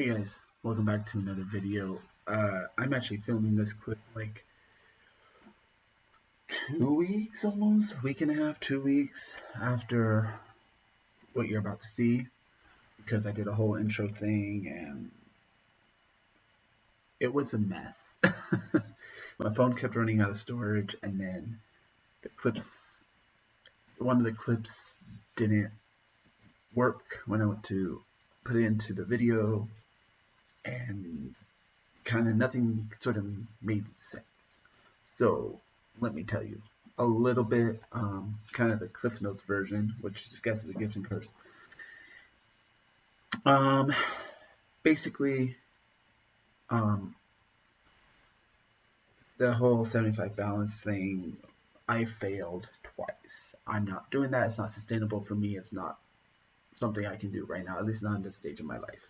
Hey guys, welcome back to another video. I'm actually filming this clip like 2 weeks almost, week and a half, 2 weeks after what you're about to see because I did a whole intro thing and it was a mess. My phone kept running out of storage and then the clips, one of the clips didn't work when I went to put it into the video and kind of nothing sort of made sense. So let me tell you a little bit, kind of the Cliff Notes version, which I guess is a gift and curse. Um, basically, um, the whole 75 balance thing, I failed twice. I'm not doing that. It's not sustainable for me. It's not something I can do right now, at least not in this stage of my life.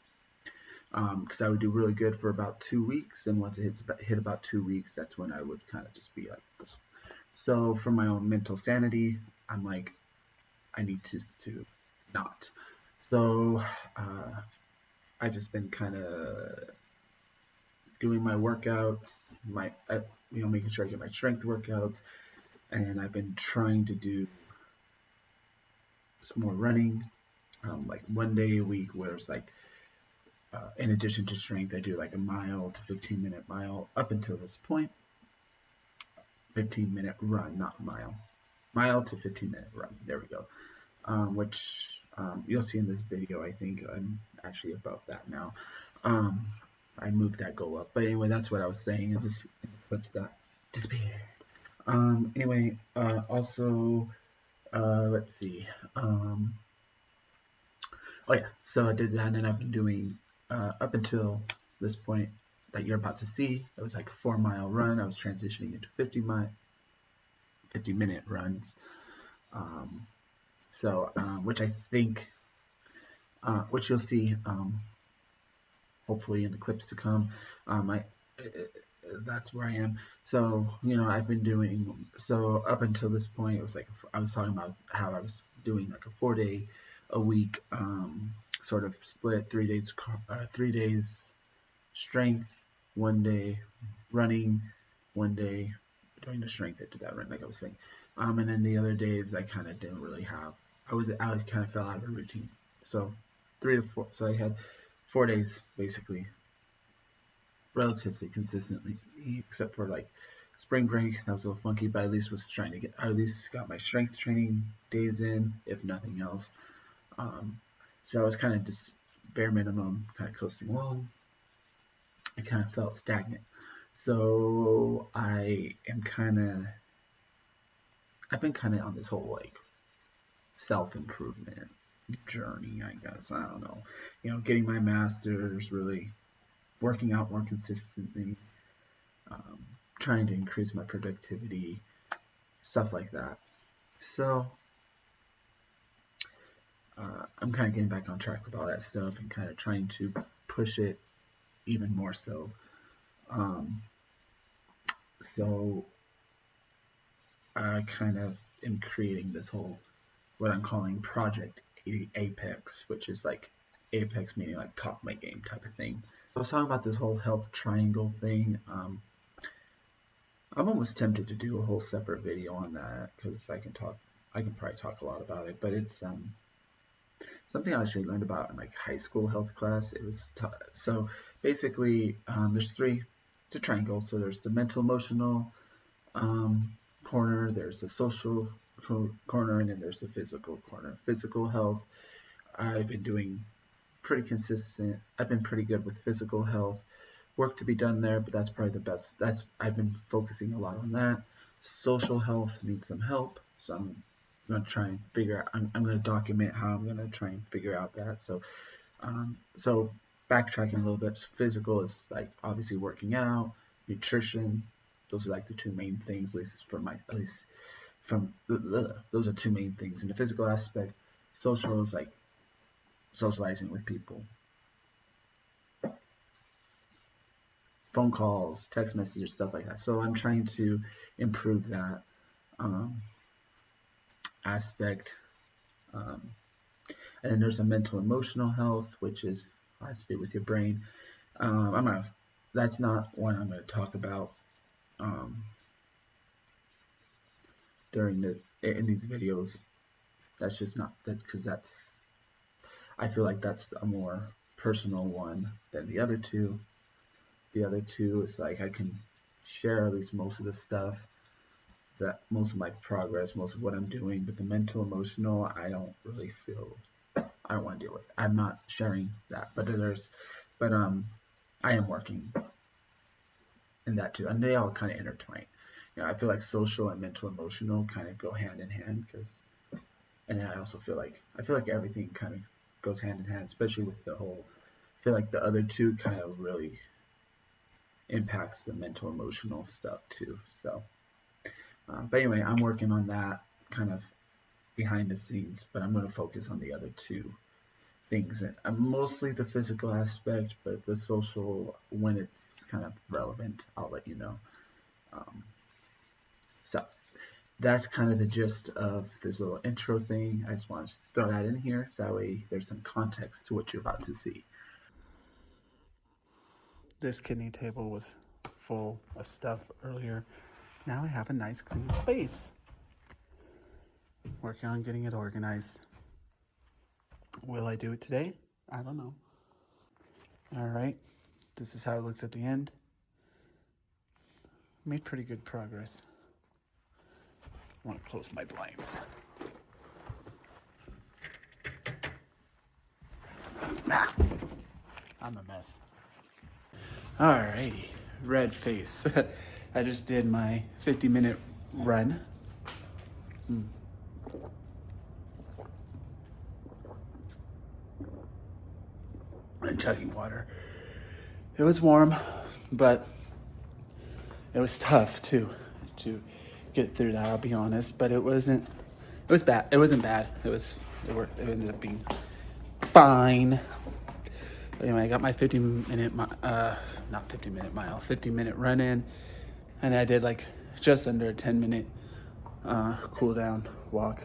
Because I would do really good for about 2 weeks, and once it hit about 2 weeks, that's when I would kind of just be like, so for my own mental sanity, I'm like, I need to not. So I've just been kind of doing my workouts, making sure I get my strength workouts, and I've been trying to do some more running, like 1 day a week, where it's like, in addition to strength, I do like a mile to 15-minute mile up until this point. 15-minute run, not mile to 15-minute run. There we go. Which you'll see in this video. I think I'm actually above that now. I moved that goal up. But anyway, that's what I was saying in this clip that disappeared. Anyway, also, let's see. Oh yeah, so I did that, and I've been doing up until this point that you're about to see. It was like a 4 mile run. I was transitioning into 50-minute runs. Which I think, which you'll see, hopefully in the clips to come. That's where I am. So I've been doing so up until this point. It was like I was talking about how I was doing like a 4 day a week, sort of split 3 days strength, 1 day running, 1 day doing the strength after that run, like I was saying. And then the other days I kind of didn't really have. I kind of fell out of a routine. So 3 to 4. So I had 4 days basically, relatively consistently, except for like spring break. That was a little funky, but at least was trying to get. I at least got my strength training days in, if nothing else. So I was kind of just bare minimum, kind of coasting along. I kind of felt stagnant. So I've been kind of on this whole like self-improvement journey, I guess. I don't know. Getting my master's, really working out more consistently, um, trying to increase my productivity, stuff like that. So I'm kind of getting back on track with all that stuff and kind of trying to push it even more so. Um, so I kind of am creating this whole, what I'm calling Project Apex, which is like Apex meaning like top my game type of thing. I was talking about this whole health triangle thing. I'm almost tempted to do a whole separate video on that because I can probably talk a lot about it, but it's something I actually learned about in like high school health class. It was so basically, there's three. It's a triangle. So there's the mental emotional corner, there's the social corner, and then there's the physical corner. Physical health, I've been doing pretty consistent. I've been pretty good with physical health. Work to be done there, but that's probably the best. I've been focusing a lot on that. Social health needs some help, so I'm gonna try and figure out. I'm gonna document how I'm gonna try and figure out that. So backtracking a little bit, physical is like obviously working out, nutrition. Those are like the two main things, at least from those are two main things in the physical aspect. Social is like socializing with people, phone calls, text messages, stuff like that. So I'm trying to improve that um, aspect. Um, and then there's a mental emotional health, which is has to do with your brain. I'm gonna. That's not what I'm gonna talk about um, during in these videos. That's just not that because that's. I feel like that's a more personal one than the other two. The other two is like I can share at least most of the stuff, that most of my progress, most of what I'm doing, but the mental, emotional, I don't really feel I don't want to deal with. I'm not sharing that, but I am working in that too, and they all kind of intertwine. I feel like social and mental, emotional kind of go hand in hand because, and then I feel like everything kind of goes hand in hand, especially with the whole. I feel like the other two kind of really impacts the mental, emotional stuff too. So, but anyway, I'm working on that kind of behind the scenes, but I'm going to focus on the other two things. Mostly the physical aspect, but the social, when it's kind of relevant, I'll let you know. Um, so that's kind of the gist of this little intro thing. I just wanted to throw that in here so that way there's some context to what you're about to see. This kidney table was full of stuff earlier. Now I have a nice clean space. Working on getting it organized. Will I do it today? I don't know. All right. This is how it looks at the end. Made pretty good progress. I want to close my blinds. I'm a mess. Alrighty, red face. I just did my 50-minute run. And chugging water. It was warm, but it was tough too to get through that. I'll be honest, but it wasn't. It was bad. It wasn't bad. It worked. It ended up being fine. Anyway, I got my 50-minute, not 50-minute mile, 50-minute run in, and I did like just under a 10-minute cool down walk,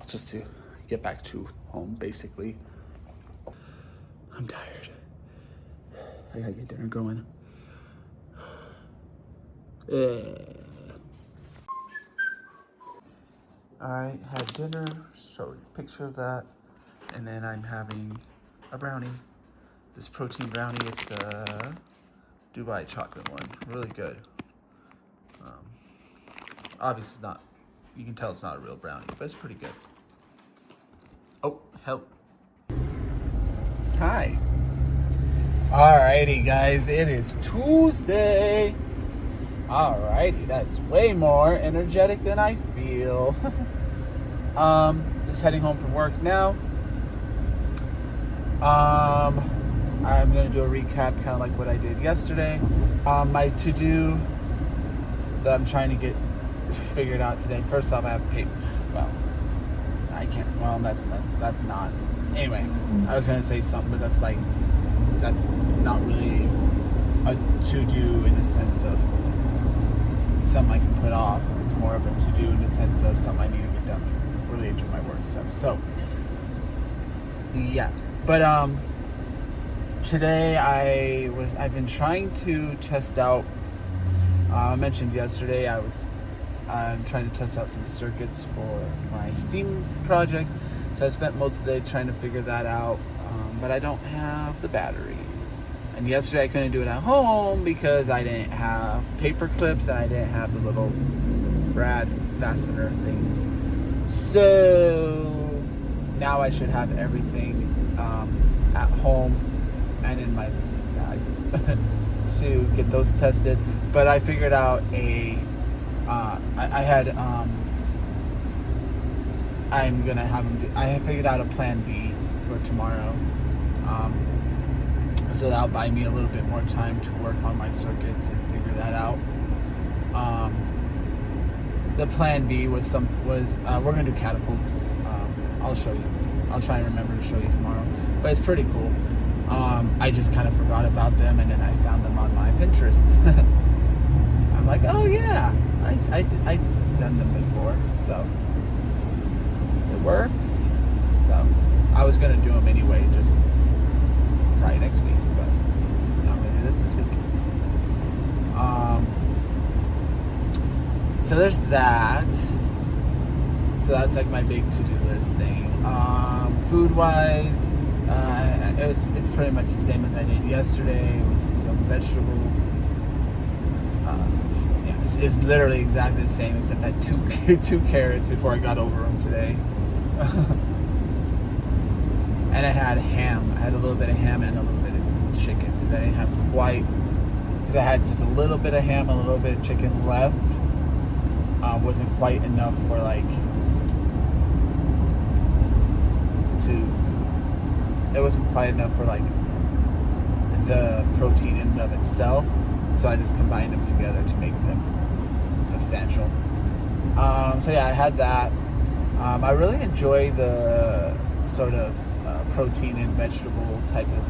just to get back to home. Basically, I'm tired. I gotta get dinner going. I had dinner, showed a picture of that, and then I'm having a brownie. This protein brownie, it's a Dubai chocolate one, really good. Obviously not, you can tell it's not a real brownie, but it's pretty good. Oh, help. Hi. Alrighty guys, it is Tuesday. Alrighty, that's way more energetic than I feel. Just heading home from work now. I'm gonna do a recap, kind of like what I did yesterday. My to-do that I'm trying to get figured out today. First off, I have paper. Well, I can't. Well, that's not. Anyway, I was gonna say something, but that's not really a to-do in the sense of something I can put off. It's more of a to-do in the sense of something I need to get done related to my work stuff. So, yeah. But today I've been trying to test out. I mentioned yesterday I'm trying to test out some circuits for my Steam project. So I spent most of the day trying to figure that out, but I don't have the batteries. And yesterday I couldn't do it at home because I didn't have paper clips and I didn't have the little brad fastener things. So now I should have everything at home and in my bag to get those tested. But I figured out I have figured out a plan B for tomorrow. So that'll buy me a little bit more time to work on my circuits and figure that out. The plan B was we're gonna do catapults. I'll show you. I'll try and remember to show you tomorrow. But it's pretty cool. I just kind of forgot about them, and then I found them on my Pinterest. I'm like, oh yeah, I've done them before, so it works. So I was gonna do them anyway, just probably next week, but I'm gonna do this week. So there's that. So that's like my big to-do list thing. Food wise, it's pretty much the same as I did yesterday. It was some vegetables. It's literally exactly the same, except I had two carrots before I got over them today. And I had ham. I had a little bit of ham and a little bit of chicken because I didn't have quite. Because I had just a little bit of ham, a little bit of chicken left. Wasn't quite enough for like it wasn't quite enough for like the protein in and of itself, so I just combined them together to make them substantial. So yeah, I had that. I really enjoy the sort of protein and vegetable type of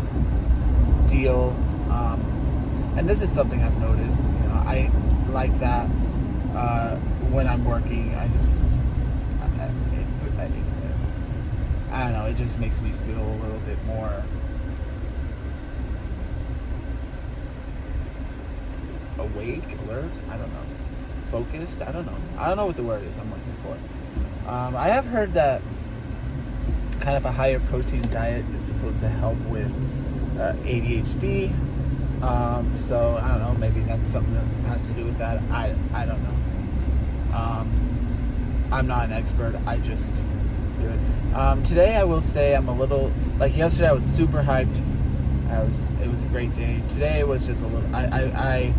deal, and this is something I've noticed. You know, I like that when I'm working. I don't know, it just makes me feel a little bit more awake, alert, I don't know, focused, I don't know what the word is I'm looking for. I have heard that kind of a higher protein diet is supposed to help with ADHD, so I don't know, maybe that's something that has to do with that. I don't know. I'm not an expert, I just do it. Today I will say I'm a little, like yesterday I was super hyped. It was a great day. Today was just a little, I'm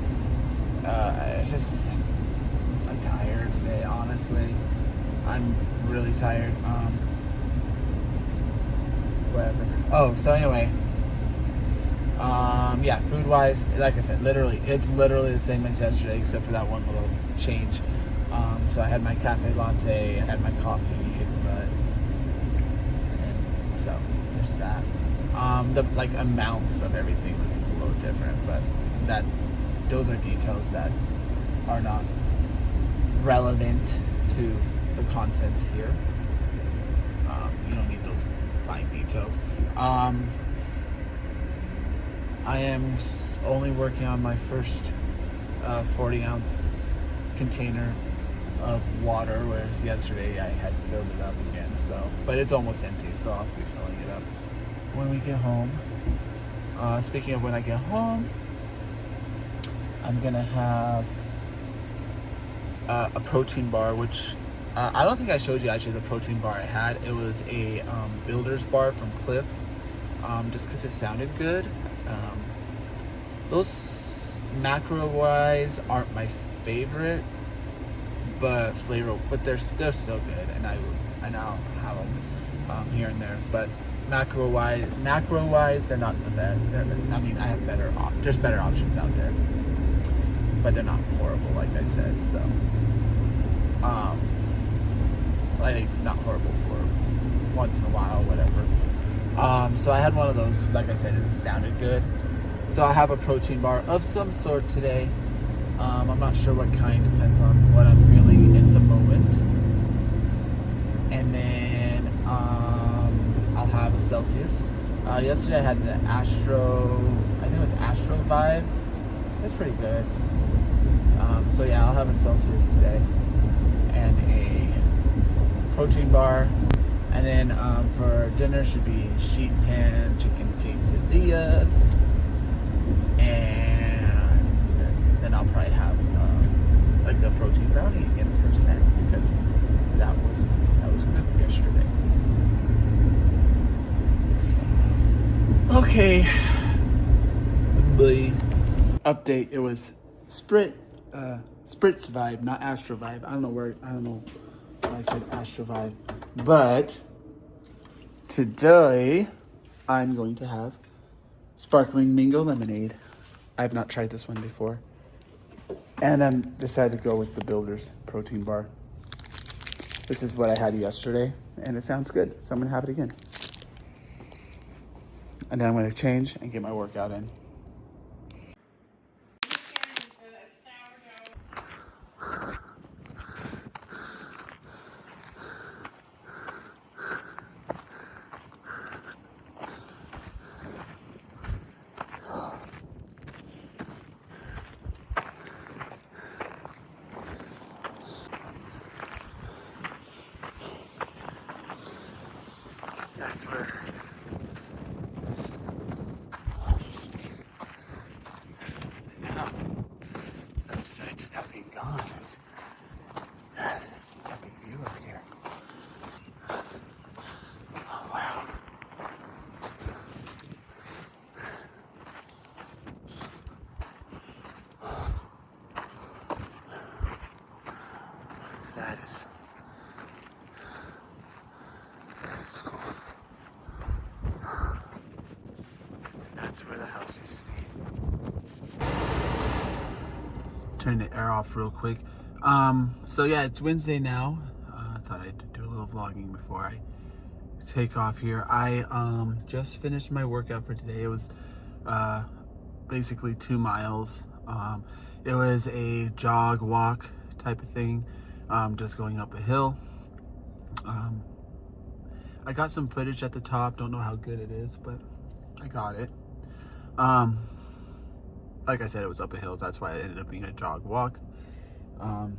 tired today, honestly. I'm really tired. Whatever. Oh, so anyway, yeah, food wise, like I said, it's literally the same as yesterday except for that one little change. So I had my cafe latte, I had my coffee, hazelnut, and so there's that. The like amounts of everything was just a little different, but those are details that are not relevant to the content here. You don't need those fine details. I am only working on my first 40-ounce container of water, whereas yesterday I had filled it up again. So, but it's almost empty, so I'll be filling it up when we get home. Speaking of when I get home, I'm gonna have a protein bar, which I don't think I showed you actually the protein bar I had. It was a Builder's bar from Cliff, just because it sounded good. Those macro-wise aren't my favorite, but they're still good, and I'll have them here and there. But macro-wise, they're not the best. I have there's better options out there, but they're not horrible, like I said. So, I think it's not horrible for once in a while, whatever. So I had one of those because, like I said, it just sounded good. So I have a protein bar of some sort today. I'm not sure what kind, depends on what I'm feeling in the moment. And then I'll have a Celsius. Yesterday I had the I think it was Astro Vibe. It was pretty good. So yeah, I'll have a Celsius today and a protein bar. And then for dinner should be sheet pan chicken quesadillas. And then I'll probably have like a protein brownie again for a snack because that was good yesterday. Okay. Update. It was Spritz Vibe, not Astro Vibe. I don't know why I said Astro Vibe, but today I'm going to have sparkling mango lemonade. I've not tried this one before. And then decided to go with the Builder's protein bar. This is what I had yesterday, and it sounds good, so I'm gonna have it again. And then I'm gonna change and get my workout in. turn the air off real quick. So yeah, it's Wednesday now. I thought I'd do a little vlogging before I take off here. I just finished my workout for today. It was basically 2 miles. It was a jog walk type of thing, just going up a hill. I got some footage at the top. Don't know how good it is, but I got it. Like I said, it was up a hill. That's why it ended up being a jog walk.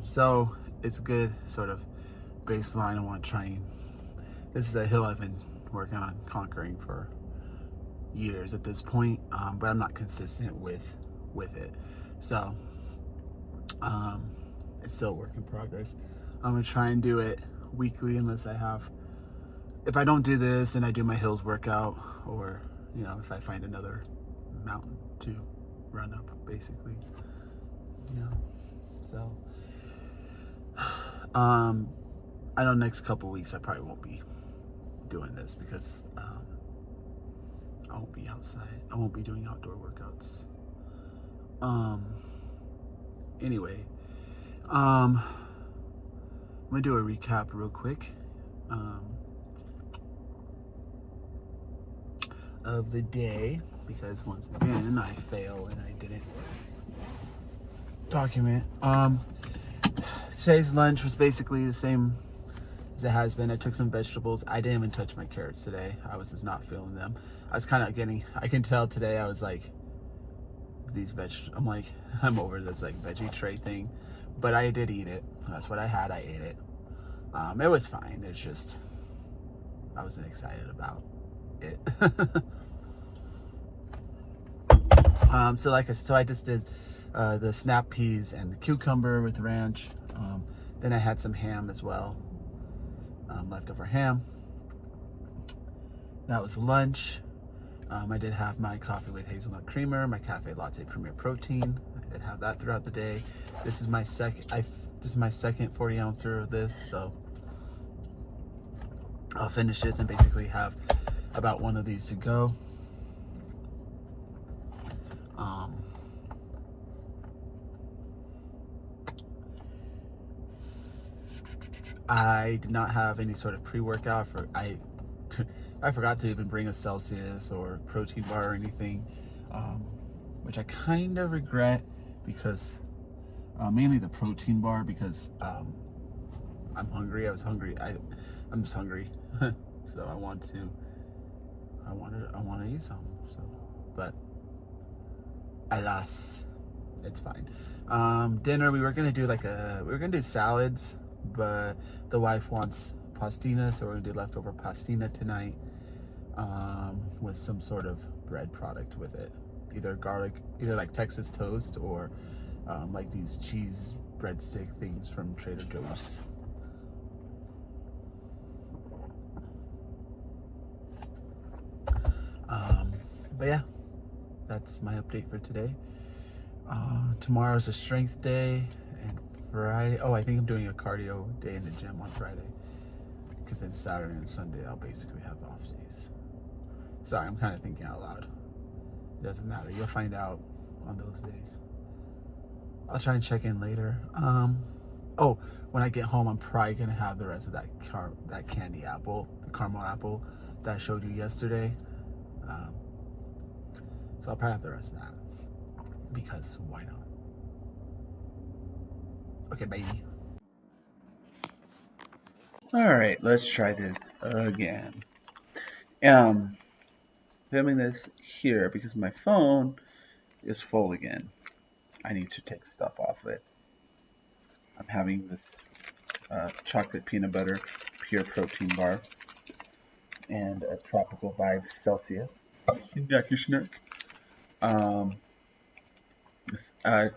So it's a good sort of baseline. I want to try and, this is a hill I've been working on conquering for years at this point, but I'm not consistent with it. So it's still a work in progress. I'm gonna try and do it weekly unless I have, if I don't do this and I do my hills workout, or if I find another mountain to run up, basically. So I know next couple weeks I probably won't be doing this because I won't be outside. I won't be doing outdoor workouts. Anyway, I'm gonna do a recap real quick of the day, because once again I fail and I didn't document. Today's lunch was basically the same as it has been. I took some vegetables. I didn't even touch my carrots today. I was just not feeling them. I was kind of getting, I can tell today I was like, these I'm like, I'm over this like veggie tray thing, but I did eat it. That's what I had. I ate it. It was fine. It's just, I wasn't excited about it. So I just did the snap peas and the cucumber with ranch. Then I had some ham as well, leftover ham. That was lunch. I did have my coffee with hazelnut creamer, my cafe latte premier protein. I did have that throughout the day. This is my second 40 ouncer of this, so I'll finish this and basically have about one of these to go. I did not have any sort of pre-workout I forgot to even bring a Celsius or protein bar or anything, which I kind of regret, because mainly the protein bar, because I'm hungry. I'm just hungry. So I want to eat some. So, but alas, it's fine. Dinner, we were gonna do salads, but the wife wants pastina, so we're gonna do leftover pastina tonight, with some sort of bread product with it, either like Texas toast, or like these cheese breadstick things from Trader Joe's. But yeah, that's my update for today. Tomorrow's a strength day, and Friday, I think I'm doing a cardio day in the gym on Friday, because then Saturday and Sunday I'll basically have off days. Sorry, I'm kind of thinking out loud. It doesn't matter. You'll find out on those days. I'll try and check in later. When I get home, I'm probably gonna have the rest of that candy apple, the caramel apple that I showed you yesterday. So I'll probably have the rest of that, because why not? Okay, bye. All right, let's try this again. Filming this here because my phone is full again. I need to take stuff off it. I'm having this chocolate peanut butter pure protein bar and a tropical vibe Celsius. Yucky schnuck.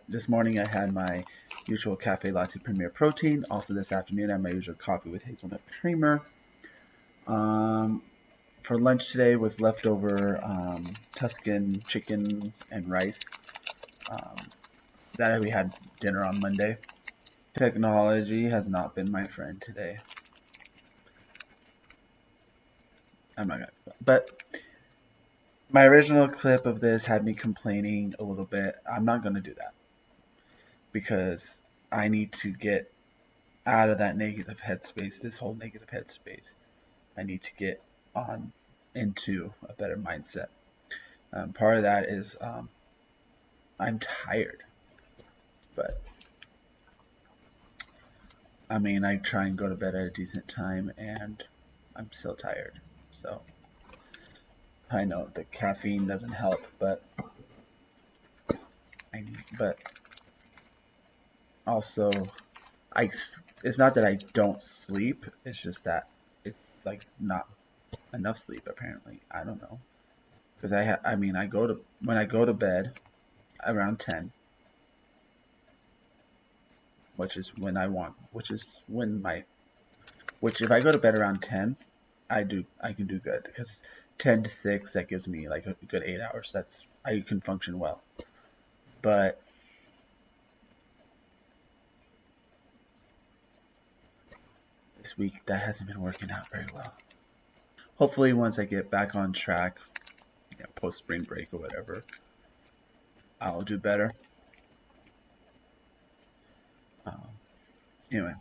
This morning I had my usual cafe latte premier protein. Also this afternoon I had my usual coffee with hazelnut creamer. For lunch today was leftover Tuscan chicken and rice. That we had dinner on Monday. Technology has not been my friend today. I'm not gonna, but my original clip of this had me complaining a little bit. I'm not gonna do that. because I need to get out of that negative headspace, this whole negative headspace. I need to get on into a better mindset. Part of that is I'm tired, but I mean, I try and go to bed at a decent time, and I'm still tired. So I know the caffeine doesn't help, but but also I. It's not that I don't sleep. It's just that it's like not enough sleep. Apparently, I don't know because I mean, I go to when I go to bed around 10, which is when I want, which is when my which if I go to bed around 10, I can do good because 10 to 6 that gives me like a good 8 hours. That's I can function well. But this week that hasn't been working out very well. Hopefully, once I get back on track, post spring break or whatever, I'll do better. Um, anyway,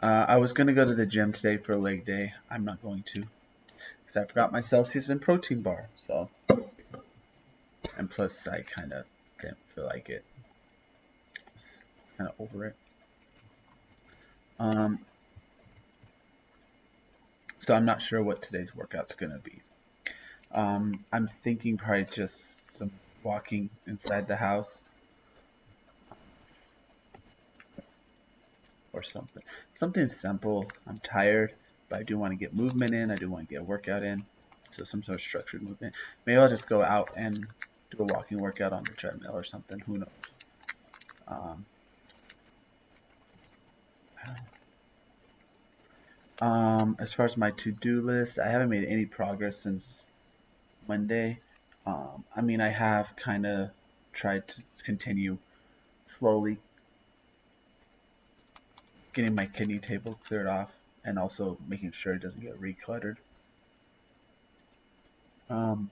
I was gonna go to the gym today for a leg day. I'm not going to because I forgot my Celsius and protein bar. So, and plus I kind of didn't feel like it. Kind of over it. Um, so I'm not sure what today's workout's gonna be. I'm thinking probably just some walking inside the house or something. Something simple. I'm tired, but I do want to get movement in. I do want to get a workout in. So some sort of structured movement. Maybe I'll just go out and do a walking workout on the treadmill or something. Who knows? Um, as far as my to-do list, I haven't made any progress since Monday. I mean, I have kind of tried to continue slowly getting my kidney table cleared off and also making sure it doesn't get recluttered. Um,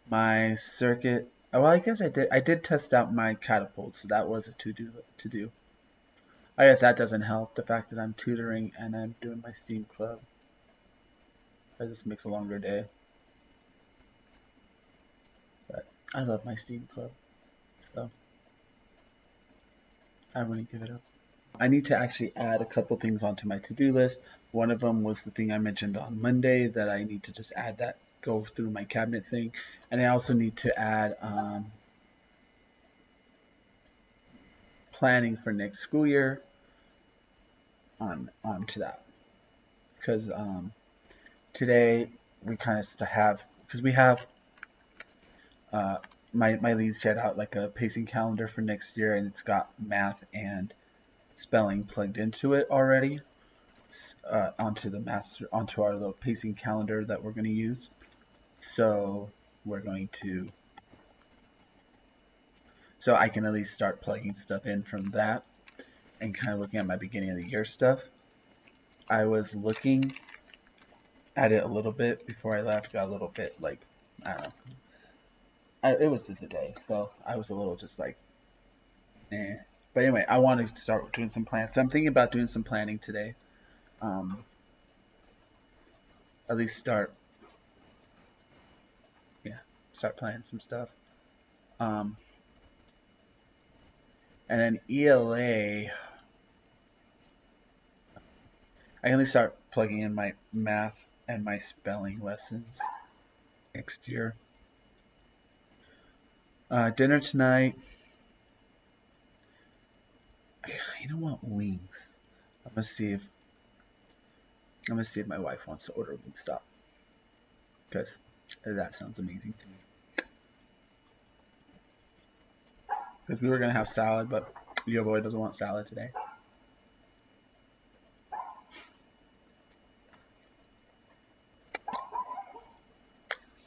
my circuit. Oh, well, I guess I did. I did test out my catapult, so that was a to do. I guess that doesn't help. The fact that I'm tutoring and I'm doing my STEAM club. That just makes a longer day. But I love my STEAM club, so I wouldn't give it up. I need to actually add a couple things onto my to-do list. One of them was the thing I mentioned on Monday that I need to just add that, go through my cabinet thing, and I also need to add planning for next school year onto that because today we kind of have because we have uh, my lead set out like a pacing calendar for next year and it's got math and spelling plugged into it already onto our little pacing calendar that we're going to use. So we're going to so I can at least start plugging stuff in from that and kind of looking at my beginning of the year stuff. I was looking at it a little bit before I left. Got a little bit like I don't know. It was just a day, so I was a little just like, eh. But anyway, I want to start doing some plans. So I'm thinking about doing some planning today. Um, at least yeah, start planning some stuff. Um, and then ELA, I can at least start plugging in my math and my spelling lessons next year. Dinner tonight. I kind of want wings. I'm gonna see if my wife wants to order Wingstop because that sounds amazing to me. Because we were gonna have salad, but your boy doesn't want salad today.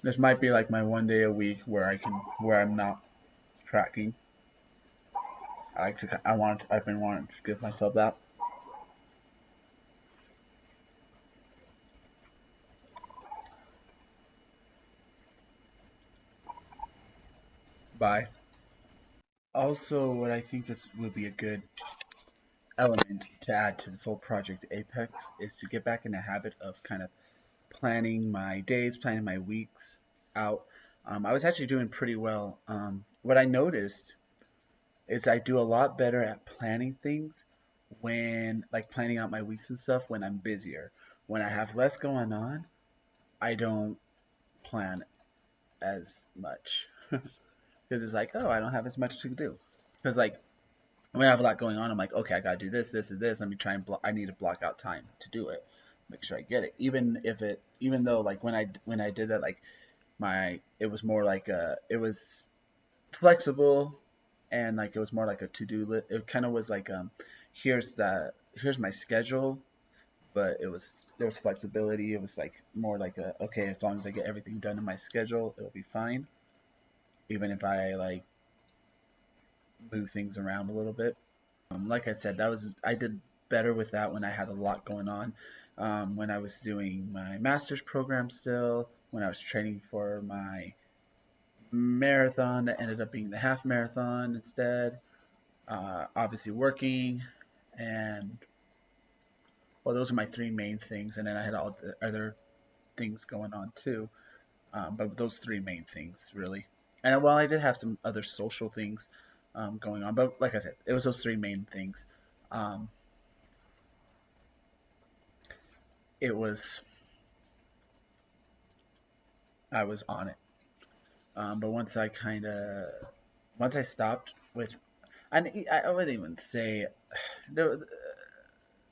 This might be like my one day a week where I'm not tracking. I've been wanting to give myself that. Bye. Also, what I think is would be a good element to add to this whole project Apex is to get back in the habit of kind of planning my days, planning my weeks out. I was actually doing pretty well. What I noticed is I do a lot better at planning things when, like, planning out my weeks and stuff when I'm busier. When I have less going on, I don't plan as much because it's like, oh, I don't have as much to do. Because like when I have a lot going on, I'm like, okay, I gotta do this, this, and this. Let me try and I need to block out time to do it. Make sure I get it. Even though like when I did that, like it was more like it was flexible, and like it was more like a to do list. It kind of was like here's my schedule, but there was flexibility. It was like more like a okay, as long as I get everything done in my schedule, it'll be fine. Even if I like move things around a little bit. Like I said, that was I did better with that when I had a lot going on. When I was doing my master's program still, when I was training for my marathon that ended up being the half marathon instead. Obviously working, and well, those are my three main things, and then I had all the other things going on too. But those three main things really. And while I did have some other social things going on, but like I said, it was those three main things. Um, it was I was on it. But once I stopped with, and I wouldn't even say the,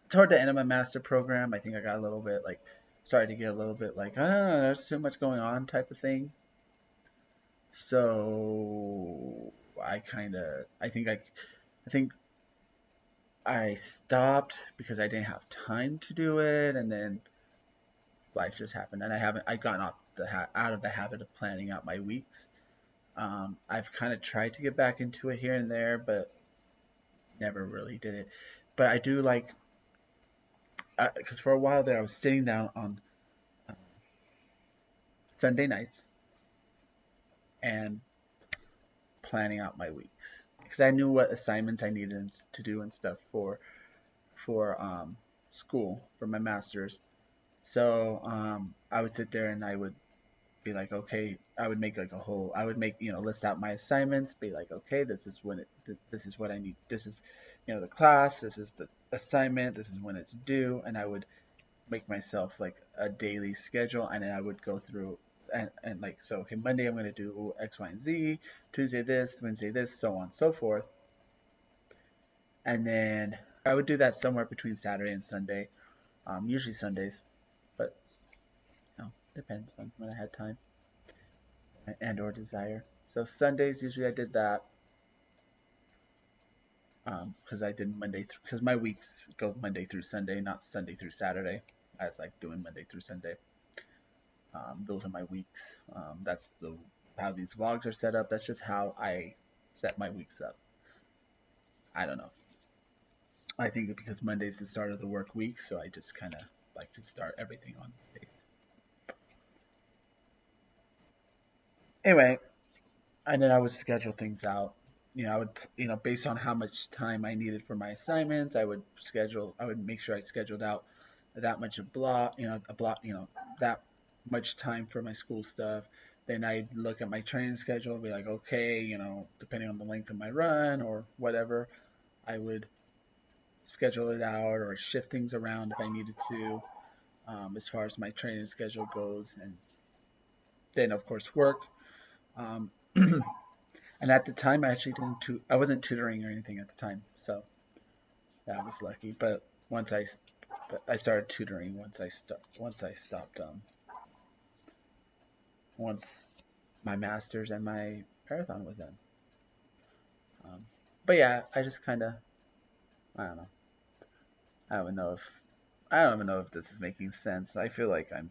toward the end of my master program, I think I got a little bit like started to get a little bit like there's too much going on type of thing. So I think I stopped because I didn't have time to do it, and then life just happened, and I've gotten out of the habit of planning out my weeks. I've kind of tried to get back into it here and there, but never really did it. But I do like because for a while there, I was sitting down on um, Sunday nights and planning out my weeks because I knew what assignments I needed to do and stuff for school for my masters. So I would sit there and I would be like, okay, I would make like a whole, I would make, list out my assignments, be like, okay, this is what I need. This is, the class, this is the assignment, this is when it's due. And I would make myself like a daily schedule. And then I would go through and like, so, okay, Monday I'm going to do X, Y, and Z, Tuesday this, Wednesday this, so on and so forth. And then I would do that somewhere between Saturday and Sunday, usually Sundays, but depends on when I had time and or desire. So Sundays usually I did that because I did Monday because my weeks go Monday through Sunday, not Sunday through Saturday. I was like doing Monday through Sunday. Those are my weeks. That's the how these vlogs are set up. That's just how I set my weeks up. I don't know. I think because Monday's the start of the work week, so I just kind of like to start everything on Monday. Anyway, and then I would schedule things out. I would, based on how much time I needed for my assignments, I would make sure I scheduled out that much a block, that much time for my school stuff. Then I'd look at my training schedule and be like, okay, depending on the length of my run or whatever, I would schedule it out or shift things around if I needed to, as far as my training schedule goes. And then, of course, work. Um, And at the time, I wasn't tutoring or anything at the time, so yeah, I was lucky. But I started tutoring once I stopped, once my master's and my marathon was done. Um, but yeah, I just kind of, I don't know. I don't know if, I don't even know if this is making sense. I feel like I'm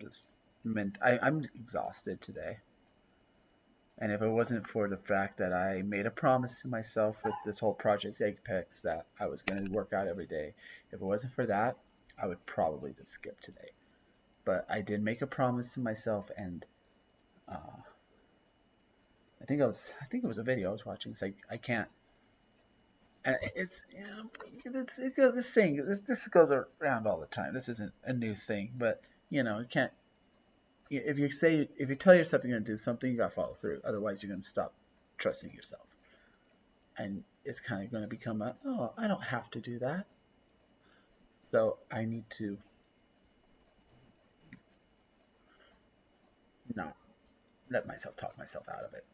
exhausted today. And if it wasn't for the fact that I made a promise to myself with this whole Project Apex that I was going to work out every day, if it wasn't for that, I would probably just skip today. But I did make a promise to myself, and uh, I think it was a video I was watching. It's like I can't. It's, you know, it goes this thing. This goes around all the time. This isn't a new thing, but you can't. If you tell yourself you're gonna do something, you gotta follow through. Otherwise, you're gonna stop trusting yourself, and it's kind of gonna become oh, I don't have to do that, so I need to not let myself talk myself out of it.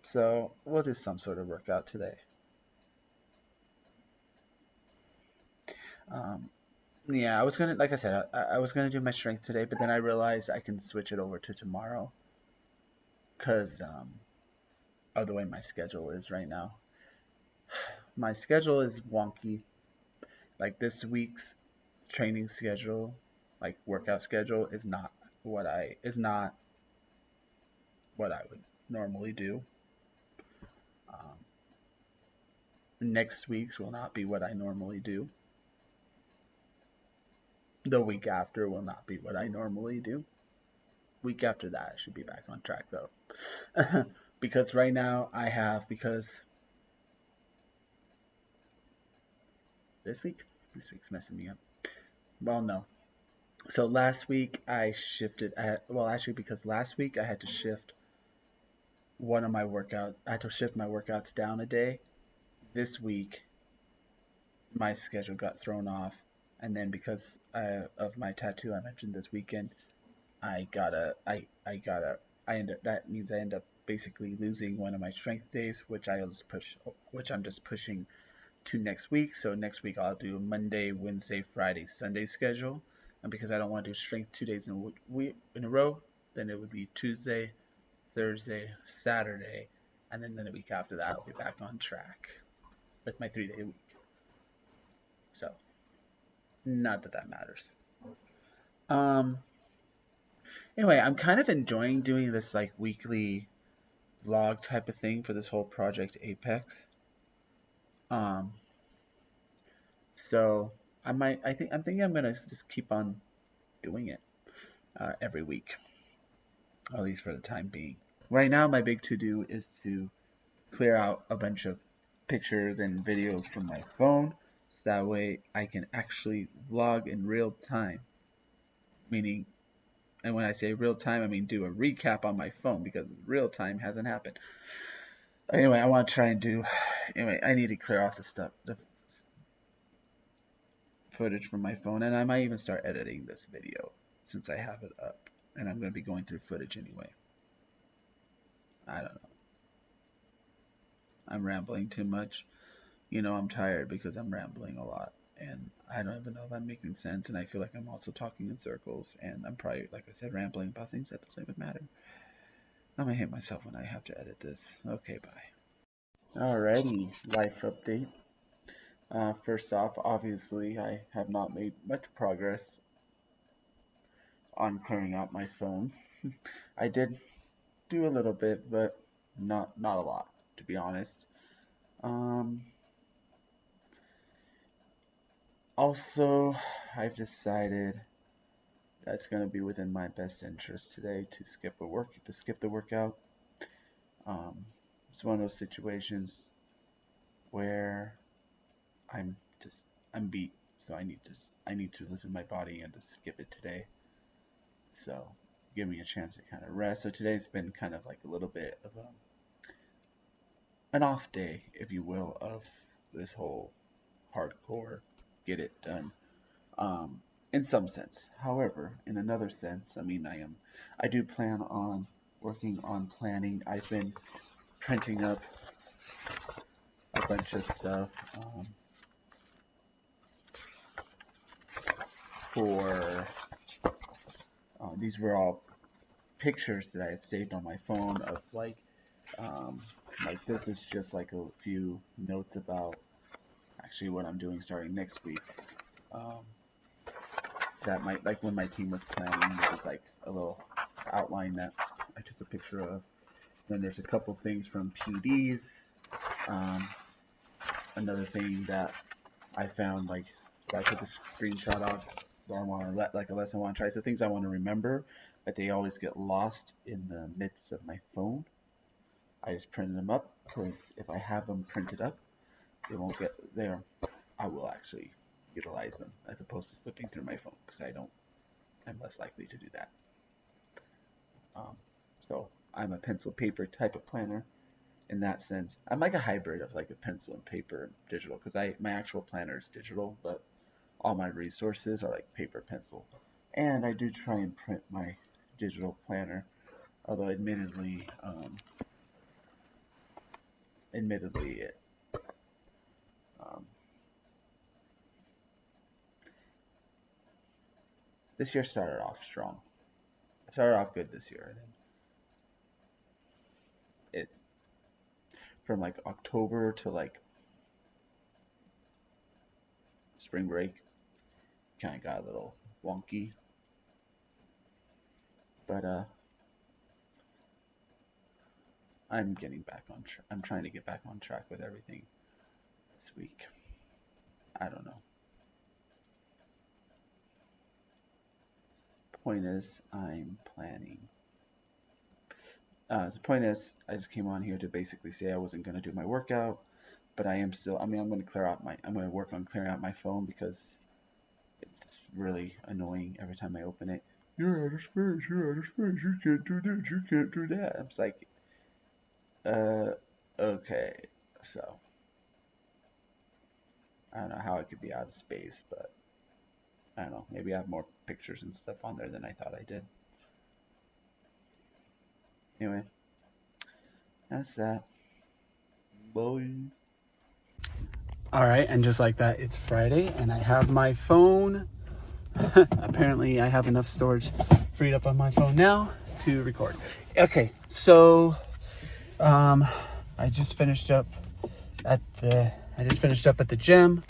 So we'll do some sort of workout today. Um, yeah, I was gonna, like I said, I was gonna do my strength today, but then I realized I can switch it over to tomorrow because of the way my schedule is right now. My schedule is wonky. Like this week's training schedule, like workout schedule, is not what I would normally do. Um, Next week's will not be what I normally do. The week after will not be what I normally do. Week after that, I should be back on track though. Because right now because this week, this week's messing me up. Well, no. So last week I shifted well, actually, because last week I had to shift I had to shift my workouts down a day. This week my schedule got thrown off, and then because of my tattoo I mentioned this weekend, I end up that means I end up basically losing one of my strength days, which I'm just pushing to next week. So next week I'll do Monday, Wednesday, Friday, Sunday schedule. And because I don't want to do strength 2 days in a row, then it would be Tuesday, Thursday, Saturday, and then the week after that I'll be back on track with my 3 day week. So not that that matters. Um. Anyway, I'm kind of enjoying doing this like weekly vlog type of thing for this whole project Apex. Um. So I'm thinking I'm gonna just keep on doing it every week, at least for the time being. Right now, my big to do is to clear out a bunch of pictures and videos from my phone, so that way I can actually vlog in real time. Meaning, and when I say real time, I mean do a recap on my phone because real time hasn't happened. Anyway, I want to try and do. Anyway, I need to clear off the footage from my phone, and I might even start editing this video since I have it up, and I'm going to be going through footage anyway. I don't know. I'm rambling too much. I'm tired because I'm rambling a lot, and I don't even know if I'm making sense, and I feel like I'm also talking in circles, and I'm probably, like I said, rambling about things that don't even matter. I'm gonna hate myself when I have to edit this. Okay, bye. Alrighty, life update. First off, obviously, I have not made much progress on clearing out my phone. I did do a little bit, but not a lot, to be honest. Um, Also, I've decided that it's going to be within my best interest today to skip the workout. Um, it's one of those situations where I'm just I'm beat, so I need to listen to my body and just skip it today. So give me a chance to kind of rest. So today's been kind of like a little bit of an off day, if you will, of this whole hardcore get it done. Um, in some sense. However, in another sense, I do plan on working on planning. I've been printing up a bunch of stuff for these were all pictures that I had saved on my phone of um, like this is just like a few notes about actually what I'm doing starting next week. Um, that might like when my team was planning. This is like a little outline that I took a picture of. Then there's a couple things from PDs. Um, Another thing that I found, like, that I took a screenshot of, or I want to like a lesson I want to try. So things I want to remember, but they always get lost in the midst of my phone. I just printed them up because if I have them printed up, they won't get there. I will actually utilize them as opposed to flipping through my phone because I'm less likely to do that. Um, so I'm a pencil paper type of planner in that sense. I'm like a hybrid of like a pencil and paper and digital because I my actual planner is digital, but all my resources are like paper pencil. And I do try and print my digital planner, although admittedly, um, this year started off strong. It started off good this year, and then it from like October to like spring break kind of got a little wonky, but I'm getting back on. I'm trying to get back on track with everything this week. I don't know. Point is, I'm planning. The point is, I just came on here to basically say I wasn't going to do my workout, but I am still. I mean, I'm going to clear out my. I'm going to work on clearing out my phone because it's really annoying every time I open it. You're out of space. You're out of space. You can't do this. You can't do that. I'm just like, uh, okay. So I don't know how it could be out of space, but I don't know. Maybe I have more pictures and stuff on there than I thought I did. Anyway, that's that. Bye. All right, and just like that, it's Friday, and I have my phone. Apparently, I have enough storage freed up on my phone now to record. Okay, so I just finished up at the gym.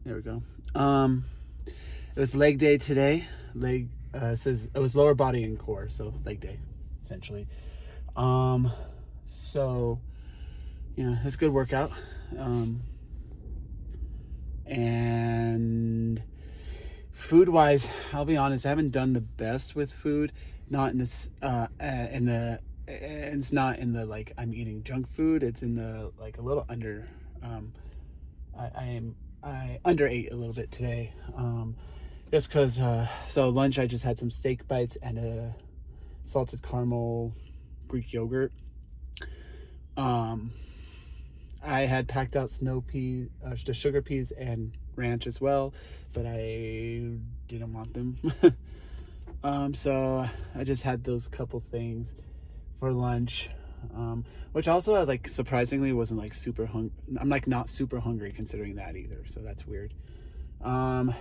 There we go. It was leg day today. Says it was lower body and core, so leg day, essentially. So yeah, it's a good workout. And food wise, I'll be honest, I haven't done the best with food. Not in this, it's not in the like I'm eating junk food. It's in the like a little under. I underate a little bit today. Just because. So lunch, I just had some steak bites and a salted caramel Greek yogurt. I had packed out snow peas, the sugar peas and ranch as well, but I didn't want them. So I just had those couple things for lunch, which also like surprisingly wasn't like super hungry. I'm like not super hungry considering that either, so that's weird. I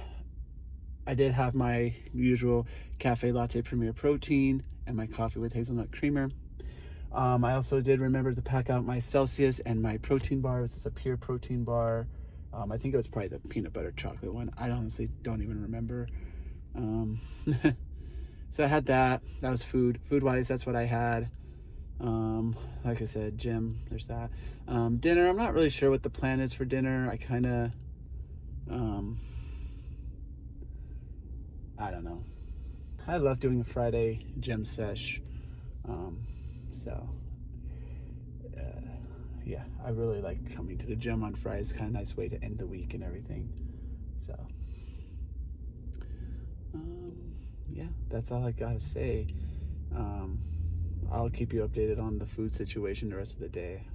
did have my usual cafe latte premier protein and my coffee with hazelnut creamer. I also did remember to pack out my Celsius and my protein bar. It's a pure protein bar. I think it was probably the peanut butter chocolate one. I honestly don't even remember. So I had that. That was food. Food-wise, that's what I had. Like I said, gym, there's that. Dinner, I'm not really sure what the plan is for dinner. I kind of, I don't know. I love doing a Friday gym sesh. So, yeah, I really like coming to the gym on Fridays. Kind of nice way to end the week and everything. So, yeah, that's all I gotta say. I'll keep you updated on the food situation the rest of the day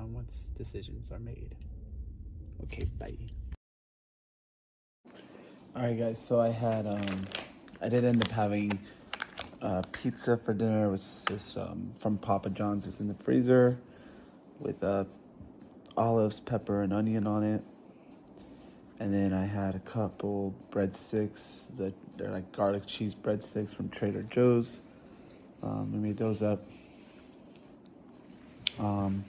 once decisions are made. Okay, bye. All right, guys. So I did end up having pizza for dinner. It was this from Papa John's. It's in the freezer with olives, pepper, and onion on it. And then I had a couple breadsticks. They're like garlic cheese breadsticks from Trader Joe's. I made those up. And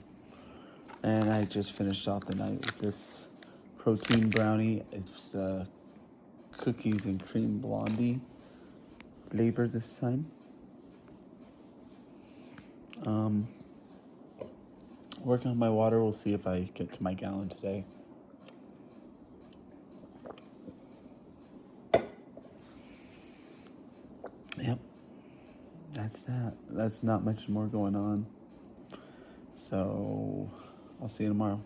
I just finished off the night with this protein brownie. It's cookies and cream blondie flavor this time. Working on my water. We'll see if I get to my gallon today. Yep. that's that. That's not much more going on. So I'll see you tomorrow.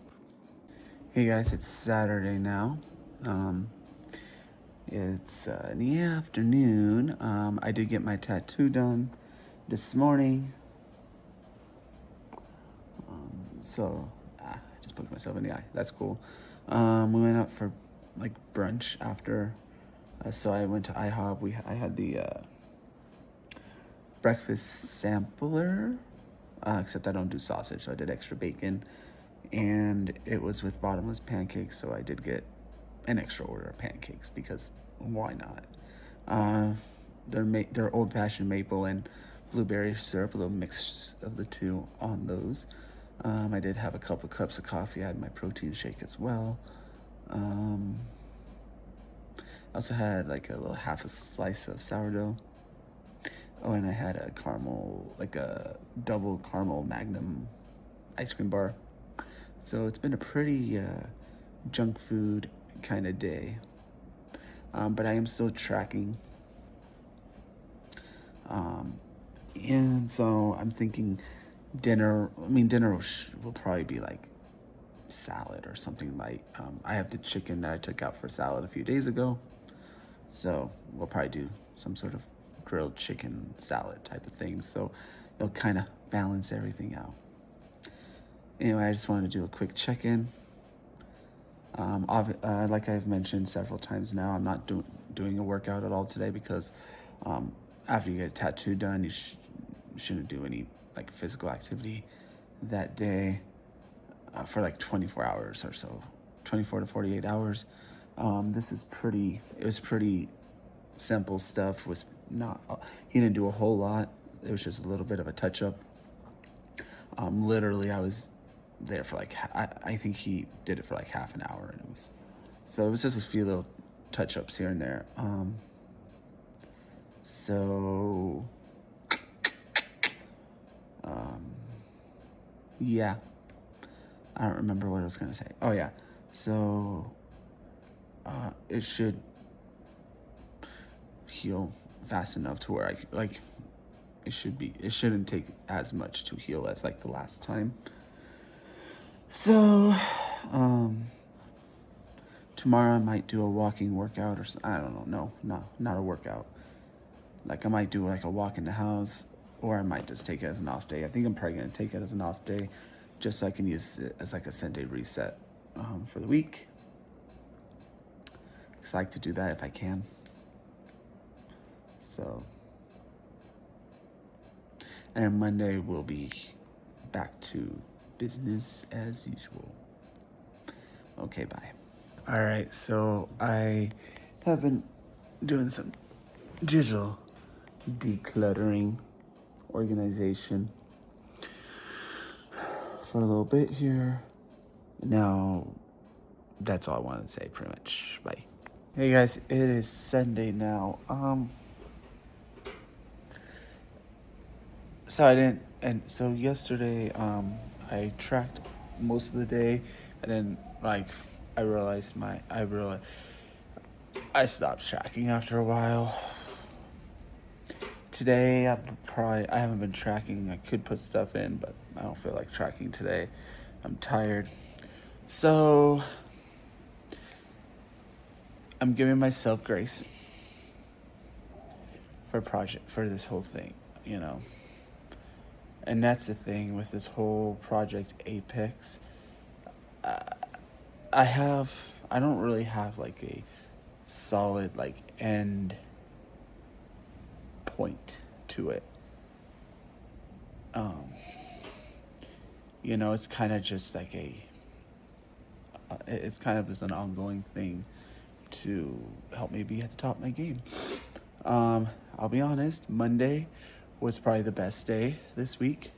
Hey guys, it's Saturday now. Um, it's in the afternoon. I did get my tattoo done this morning. So I just poked myself in the eye. That's cool. We went out for like brunch after. So I went to IHOP. I had the breakfast sampler, except I don't do sausage, so I did extra bacon, and it was with bottomless pancakes. So I did get an extra order of pancakes because why not? Uh, they're old fashioned maple and blueberry syrup, a little mix of the two on those. I did have a couple cups of coffee. I had my protein shake as well. Um, I also had like a little half a slice of sourdough. Oh, and I had a caramel, like a double caramel magnum ice cream bar. So it's been a pretty junk food kind of day. But I am still tracking. Um, and so I'm thinking dinner will probably be like salad or something light. I have the chicken that I took out for salad a few days ago. So we'll probably do some sort of grilled chicken salad type of thing. So it'll kind of balance everything out. Anyway, I just wanted to do a quick check-in. Like I've mentioned several times now, I'm not doing a workout at all today because after you get a tattoo done, you shouldn't do any like physical activity that day for like 24 hours or so, 24 to 48 hours. It was pretty simple stuff. Was not, he didn't do a whole lot. It was just a little bit of a touch up. Literally, I was there for like, I think he did it for like half an hour, and it was just a few little touch ups here and there. So, yeah, I don't remember what I was gonna say. Oh yeah, so it should heal fast enough to where it shouldn't take as much to heal as like the last time. So, um, tomorrow I might do a walking workout or I don't know. No, not a workout. Like I might do like a walk in the house, or I might just take it as an off day. I think I'm probably gonna take it as an off day, just so I can use it as like a Sunday reset for the week. Cause I like to do that if I can. So, and Monday we'll be back to business as usual. Okay, bye. All right, so I have been doing some digital decluttering, organization for a little bit here. Now, that's all I wanted to say, pretty much. Bye. Hey guys, it is Sunday now. So yesterday, I tracked most of the day, and then I stopped tracking after a while. Today, I haven't been tracking. I could put stuff in, but I don't feel like tracking today. I'm tired. So, I'm giving myself grace for this whole thing, you know. And that's the thing with this whole Project Apex. I don't really have like a solid like end point to it. It's kind of just like it's kind of just an ongoing thing to help me be at the top of my game. I'll be honest, Monday was probably the best day this week.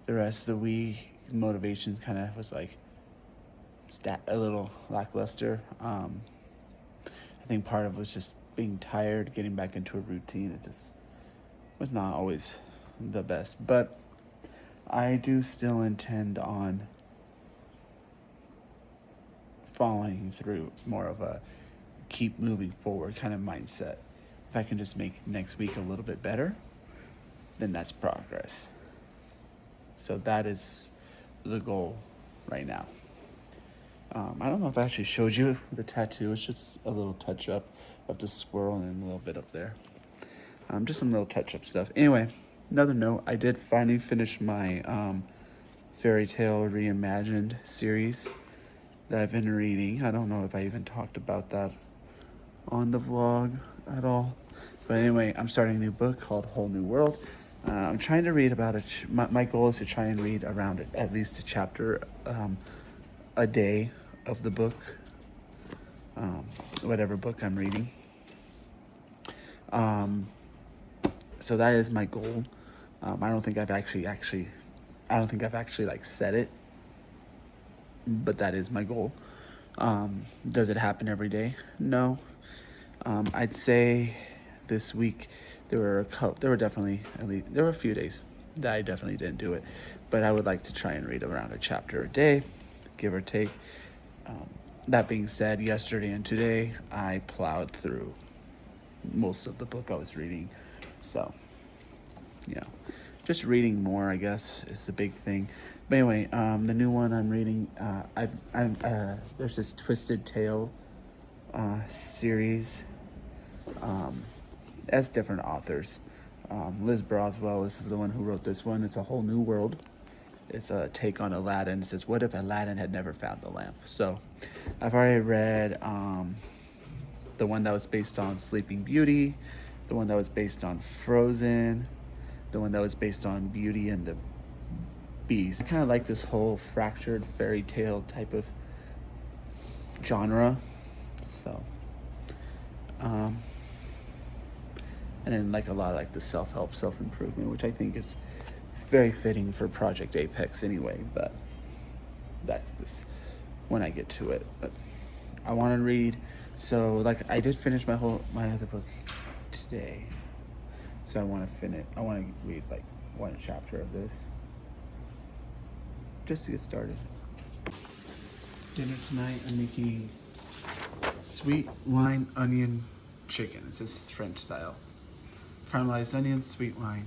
The rest of the week, motivation kind of was like a little lackluster. I think part of it was just being tired, getting back into a routine. It just was not always the best. But I do still intend on following through. It's more of a keep moving forward kind of mindset. If I can just make next week a little bit better, then that's progress. So that is the goal right now. I don't know if I actually showed you the tattoo. It's just a little touch up of the squirrel and a little bit up there. Just some little touch up stuff. Anyway, another note, I did finally finish my Fairy Tale Reimagined series that I've been reading. I don't know if I even talked about that on the vlog at all. But anyway, I'm starting a new book called Whole New World. I'm trying to read about it. My goal is to try and read around it, at least a chapter a day of the book, whatever book I'm reading. So that is my goal. I don't think I've actually like set it, but that is my goal. Does it happen every day? No. I'd say this week there were a few days that I definitely didn't do it, but I would like to try and read around a chapter a day, give or take. That being said, yesterday and today I plowed through most of the book I was reading, so just reading more, I guess, is the big thing. But anyway, the new one I'm reading, there's this Twisted Tale series. As different authors. Liz Broswell is the one who wrote this one. It's a whole new world. It's a take on Aladdin. It says, what if Aladdin had never found the lamp? So I've already read the one that was based on Sleeping Beauty, the one that was based on Frozen, the one that was based on Beauty and the Beast. I kind of like this whole fractured fairy tale type of genre. So, and then like a lot of like the self-help, self-improvement, which I think is very fitting for Project Apex anyway, but that's this when I get to it. But I want to read, so like I did finish my other book today, so I want to read like one chapter of this just to get started. Dinner tonight, I'm making sweet wine onion chicken. It's this French style. Caramelized onions, sweet wine.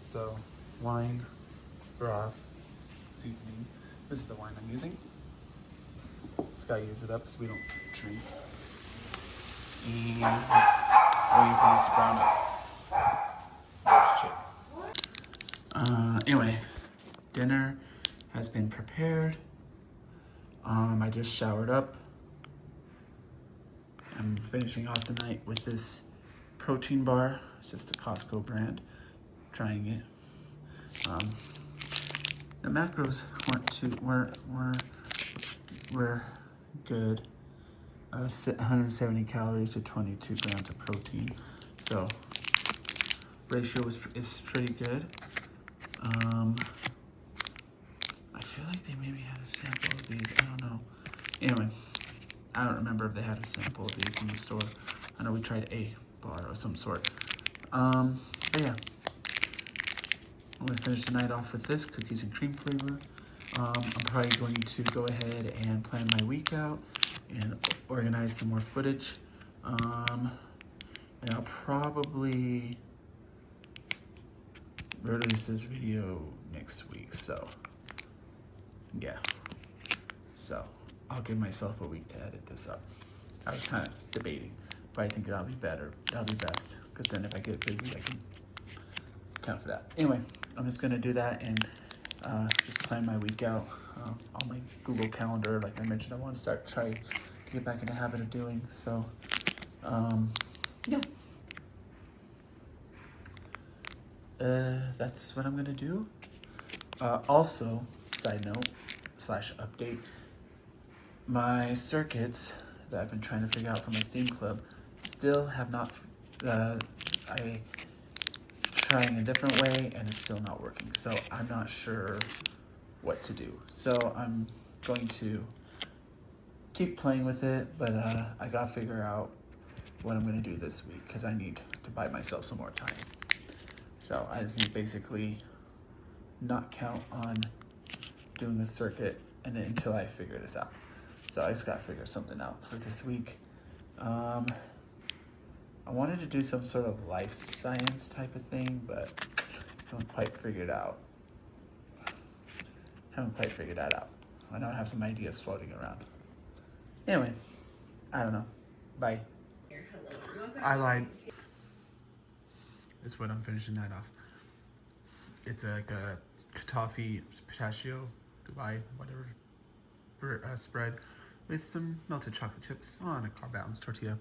So, wine, broth, seasoning. This is the wine I'm using. Just gotta use it up because we don't drink. And waiting for this brown up. There's chip. Anyway, dinner has been prepared. I just showered up. I'm finishing off the night with this protein bar. It's just a Costco brand. Trying it. The macros were good. 170 calories to 22 grams of protein. So ratio is pretty good. I feel like they maybe had a sample of these. I don't know. Anyway, I don't remember if they had a sample of these in the store. I know we tried a bar of some sort. But yeah. I'm gonna finish the night off with this cookies and cream flavor. I'm probably going to go ahead and plan my week out and organize some more footage. And I'll probably release this video next week. So yeah. So I'll give myself a week to edit this up. I was kind of debating, but I think that'll be better. That'll be best. Because then if I get busy, I can count for that. Anyway, I'm just gonna do that and just plan my week out on my Google Calendar. Like I mentioned, I want to try to get back in the habit of doing. So, yeah. That's what I'm gonna do. Also, side note / update, my circuits that I've been trying to figure out for my Steam Club still have not. I trying a different way and it's still not working. So I'm not sure what to do. So I'm going to keep playing with it, but I gotta figure out what I'm gonna do this week because I need to buy myself some more time. So I just need to basically not count on doing the circuit and then until I figure this out. So I just gotta figure something out for this week. I wanted to do some sort of life science type of thing, but haven't quite figured out. Haven't quite figured that out. I know I have some ideas floating around. Anyway, I don't know. Bye. I lied. Is what I'm finishing that off. It's like a toffee pistachio, Dubai, whatever, spread with some melted chocolate chips on a carb balanced tortilla.